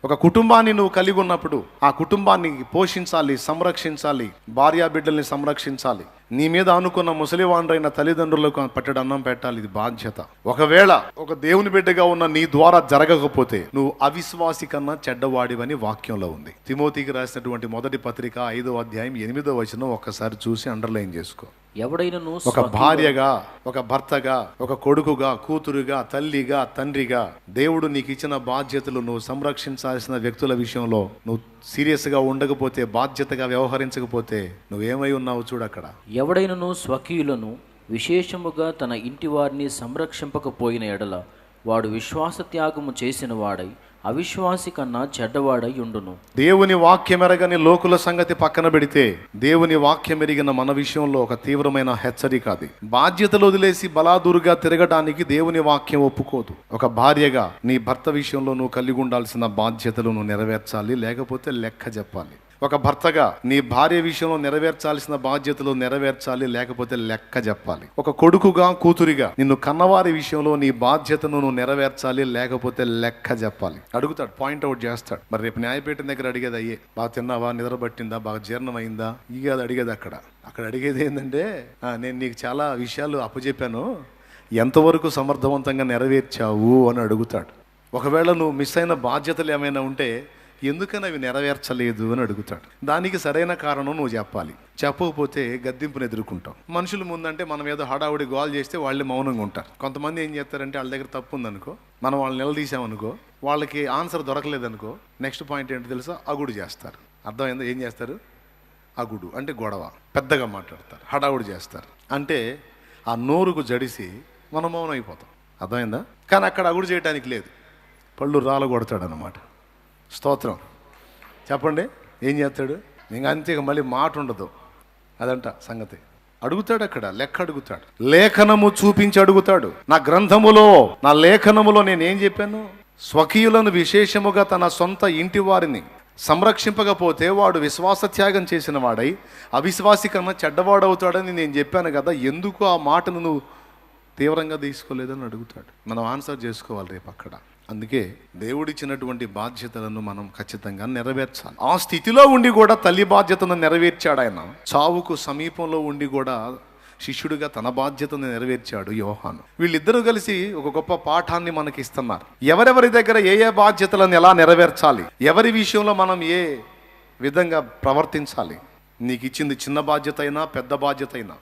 ఒక కుటుంబాన్ని నువ్వు కలిగి ఉన్నప్పుడు ఆ కుటుంబాన్ని పోషించాలి, సంరక్షించాలి, భార్యా బిడ్డల్ని సంరక్షించాలి. నీ మీద అనుకున్న ముసలివాండ్రైన తల్లిదండ్రులకు పట్టెడు అన్నం పెట్టాలి. ఇది బాధ్యత. ఒకవేళ ఒక దేవుని బిడ్డగా ఉన్న నీ ద్వారా జరగకపోతే నువ్వు అవిశ్వాసి కన్నా చెడ్డవాడివని వాక్యంలో ఉంది. తిమోతికి రాసినటువంటి మొదటి పత్రిక 5వ అధ్యాయం 8వ వచనం ఒక్కసారి చూసి అండర్లైన్ చేసుకో. ఎవడైనను ఒక భార్యగా, ఒక భర్తగా, ఒక కొడుకుగా, కూతురుగా, తల్లిగా, తండ్రిగా దేవుడు నీకు ఇచ్చిన బాధ్యతలు నువ్వు సంరక్షించాల్సిన వ్యక్తుల విషయంలో నువ్వు సీరియస్గా ఉండకపోతే, బాధ్యతగా వ్యవహరించకపోతే నువ్వేమై ఉన్నావు చూడు అక్కడ. ఎవడైనను స్వకీయులను విశేషముగా తన ఇంటి వారిని సంరక్షింపకపోయిన ఎడల వాడు విశ్వాస త్యాగము చేసిన వాడై అవిశ్వాసి కన్నా చెడ్డవాడై ఉండును. దేవుని వాక్యం ఎరగని లోకుల సంగతి పక్కన పెడితే దేవుని వాక్యం ఎరిగిన మన విషయంలో ఒక తీవ్రమైన హెచ్చరిక అది. బాధ్యతలు వదిలేసి బలాదూరుగా తిరగడానికి దేవుని వాక్యం ఒప్పుకోదు. ఒక భార్యగా నీ భర్త విషయంలో నువ్వు కలిగి ఉండాల్సిన బాధ్యతలు నువ్వు నెరవేర్చాలి, లేకపోతే లెక్క చెప్పాలి. ఒక భర్తగా నీ భార్య విషయంలో నెరవేర్చాల్సిన బాధ్యతలు నెరవేర్చాలి, లేకపోతే లెక్క చెప్పాలి. ఒక కొడుకుగా, కూతురిగా నిన్ను కన్నవారి విషయంలో నీ బాధ్యతను నువ్వు నెరవేర్చాలి, లేకపోతే లెక్క చెప్పాలి. అడుగుతాడు, పాయింట్అవుట్ చేస్తాడు. మరి రేపు న్యాయపీఠం దగ్గర అడిగేది అయ్యే, బాగా తిన్నావా, నిద్ర పట్టిందా, బాగా జీర్ణం అయిందా, ఇక అది అడిగేది. అక్కడ అడిగేది ఏంటంటే, నేను నీకు చాలా విషయాలు అప్పచెప్పాను, ఎంతవరకు సమర్థవంతంగా నెరవేర్చావు అని అడుగుతాడు. ఒకవేళ నువ్వు మిస్ అయిన బాధ్యతలు ఏమైనా ఉంటే ఎందుకని అవి నెరవేర్చలేదు అని అడుగుతాడు. దానికి సరైన కారణం నువ్వు చెప్పాలి. చెప్పకపోతే గద్దింపును ఎదుర్కొంటాం. మనుషుల ముందంటే మనం ఏదో హడావుడి గోల్ చేస్తే వాళ్ళే మౌనంగా ఉంటారు. కొంతమంది ఏం చేస్తారంటే వాళ్ళ దగ్గర తప్పు ఉందనుకో, మనం వాళ్ళని నిలదీసామనుకో, వాళ్ళకి ఆన్సర్ దొరకలేదనుకో, నెక్స్ట్ పాయింట్ ఏంటో తెలుసా, అగుడు చేస్తారు. అర్థమైందా? ఏం చేస్తారు? అగుడు అంటే గొడవ, పెద్దగా మాట్లాడతారు, హడావుడి చేస్తారు. అంటే ఆ నోరుకు జడిసి మనం మౌనం అయిపోతాం. అర్థమైందా? కానీ అక్కడ అగుడు చేయడానికి లేదు, పళ్ళు రాల కొడతాడు అన్నమాట. స్తోత్రం చెప్పండి. ఏం చేస్తాడు? ఇంకా అంతే, మళ్ళీ మాట ఉండదు. అదంట సంగతి. అడుగుతాడు, అక్కడ లెక్క అడుగుతాడు, లేఖనము చూపించి అడుగుతాడు. నా గ్రంథములో, నా లేఖనములో నేనేం చెప్పాను? స్వకీయులను విశేషముగా తన సొంత ఇంటి వారిని సంరక్షింపకపోతే వాడు విశ్వాస త్యాగం చేసిన వాడై అవిశ్వాసి కన్నా చెడ్డవాడవుతాడని నేను చెప్పాను కదా, ఎందుకు ఆ మాటను నువ్వు తీవ్రంగా తీసుకోలేదని అడుగుతాడు. మనం ఆన్సర్ చేసుకోవాలి రేపు అక్కడ. అందుకే దేవుడిచ్చినటువంటి బాధ్యతలను మనం ఖచ్చితంగా నెరవేర్చాలి. ఆ స్థితిలో ఉండి కూడా తల్లి బాధ్యతను నెరవేర్చాడు ఆయన. చావుకు సమీపంలో ఉండి కూడా శిష్యుడిగా తన బాధ్యతను నెరవేర్చాడు యోహాను. వీళ్ళిద్దరూ కలిసి ఒక గొప్ప పాఠాన్ని మనకి ఇస్తున్నారు. ఎవరెవరి దగ్గర ఏ ఏ బాధ్యతలను ఎలా నెరవేర్చాలి, ఎవరి విషయంలో మనం ఏ విధంగా ప్రవర్తించాలి. నీకు ఇచ్చింది చిన్న బాధ్యత అయినా పెద్ద బాధ్యత అయినా